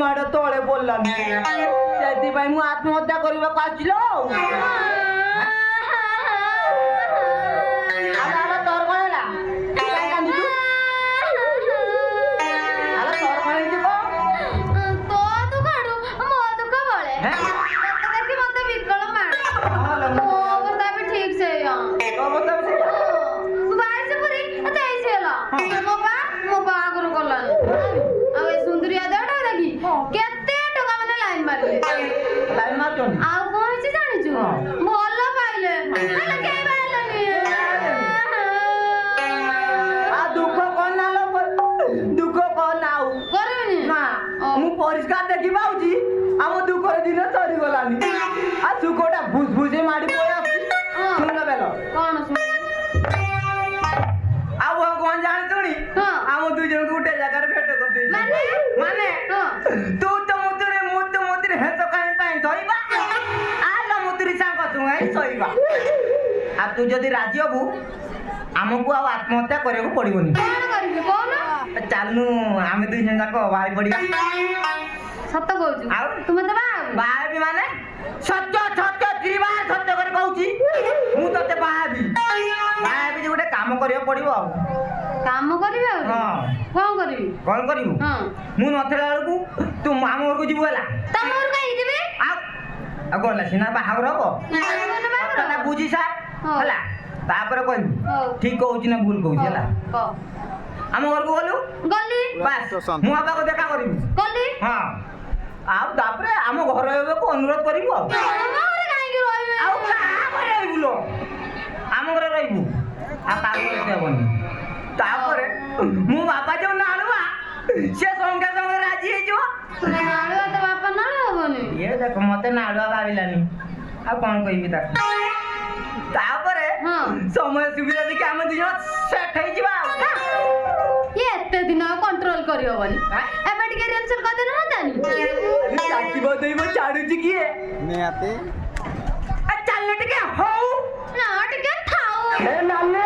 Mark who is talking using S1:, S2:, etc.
S1: ମାଡ଼ ତଳେ ପଡ଼ିଲାନି ସେଥିପାଇଁ ମୁଁ ଆତ୍ମହତ୍ୟା କରିବାକୁ ଆସିଲ ତୋର କଣ ହେଲା କାନ୍ଦୁଛୁ ତୋର କଣ ହେଇଛି କହ
S2: ତୋ ଦୁଃଖ ମୋ ଦୁଃଖ ବଳେ ଦେଖି ମତେ ବିକଳ ମାଡେ ମୋ ଅବସ୍ଥା ବି ଠିକ ସେଇଆ ବାଇଶ ପୁରୀ 23 ହେଲା ମୋ ବାହାଘର ଗଲାନି ଆଉ ଏ ସୁନ୍ଦରିଆ ଦେହଟା ଦେଖି କେତେ ଟଙ୍କା ମାନେ ଲାଇନ ମାରିଲେ ଆଉ କଣ ହେଇଛି ଜାଣିଛୁ ଭଲ ପାଇଲେ ହେଲେ କେହି ପାଇଲେନି
S1: ଦୁଃଖ କଣ ଆଉ
S2: କରିବିନି
S1: ନା ମୁଁ ପରିଷ୍କାର ଦେଖି ପାଉଛି ଆମ ଦୁଃଖର ଦିନ ସରିଗଲାନି ଆଉ ସୁଖଟା ଭୁସ୍ ଭୁସ୍ ମାଡ଼ି ପଳେଇ ଆସୁଛି ଶୁଣିଲ ବେଲ
S2: କଣ
S1: ଆଉ ଭଗବାନ ଜାଣିଛୁଣି ଆମ ଦୁଇ ଜଣଙ୍କୁ ଗୋଟେ ଜାଗାରେ ଭେଟ କରିଦେଇଛି ମାନେ ତୁ ତ ମୁତୁରେ ମୁଁ ତ ମୁତୁରେ ହେତ କାହିଁ ପାଇଁ ଧରିବା ଆଲ ମୁତୁରି ସାଙ୍ଗ ତୁ ଶୋଇବା ଆଉ ତୁ ଯଦି ରାଜି ହବୁ ଆମକୁ ଆଉ ଆତ୍ମହତ୍ୟା କରିବାକୁ ପଡିବନି ଚାଲୁ ଆମେ ଦୁଇ ଜଣ ଯାକ ବାହାରି ପଡିବା
S2: ସତ କହୁଛୁ
S1: ଆଉ
S2: ତୁ ମତେ
S1: ବାହାବି ମାନେ ସତ୍ୟ ସତ୍ୟ ତ୍ରିବାର ସତ୍ୟ କରି କହୁଛି ମୁଁ ତତେ ବାହାବି ଯେ ଗୋଟେ କାମ କରିବାକୁ ପଡିବ ଆଉ
S2: କାମ କରିବି ଆଉ କଣ କରିବି
S1: କଣ କରିବୁ ମୁଁ ନଥିଲା ବେଳକୁ ତୁ ଆମ ଘରକୁ ଯିବୁ ହେଲା
S2: ତମ ଘରକୁ କାହିଁ ଯିବି
S1: ଆଉ ଗଲା ସିନା ବାହାଘର ହବ ବୁଝି ସାର୍ ହେଲା ତାପରେ କହିବୁ ଠିକ କହୁଛି ନା ଭୁଲ କହୁଛି ହେଲା ଆମ ଘରକୁ ଗଲୁ ବାସ୍ ମୁଁ ବାପାକୁ ଦେଖା କରିବୁ ହଁ ଆଉ ତାପରେ ଆମ ଘର ହେବାକୁ ଅନୁରୋଧ କରିବୁ ଆଉ ରହିବୁ ଲୋ ଆମ ଘରେ ରହିବୁ ଆଉ ତାପରେ ହେବନି ତାପରେ ମୁଁ ବାପା ଯୋଉ ନାଳୁଆ ସେ ସଙ୍ଗେ ସଙ୍ଗେ ରାଜି ହେଇଯିବ
S2: ବାପା ନାଳୁ ହବନି
S1: ଇଏ ଦେଖ ମତେ ନାଳୁଆ ଭାବିଲାନି ଆଉ କଣ କହିବି ତାକୁ ତାପରେ ସମୟ ସୁବିଧା ଦେଖି ଆମେ ଦି ଜଣ ସେଟ୍ ହେଇଯିବା ଆଉ
S2: ଏତେ ଦିନ ଆଉ କଣ୍ଟ୍ରୋଲ କରିହବନି ଏବେ ଟିକେ ରିହର୍ସାଲ କରିଦେଲେ ହୁଅନ୍ତାନି
S1: ଚାକି ବଦେଇବ ଛାଡୁଛି କିଏ
S3: ନିହାତି
S1: ଚାଲ ଟିକେ ହଉ
S2: ନା ଟିକେ ଥାଉ
S1: ନାଲେ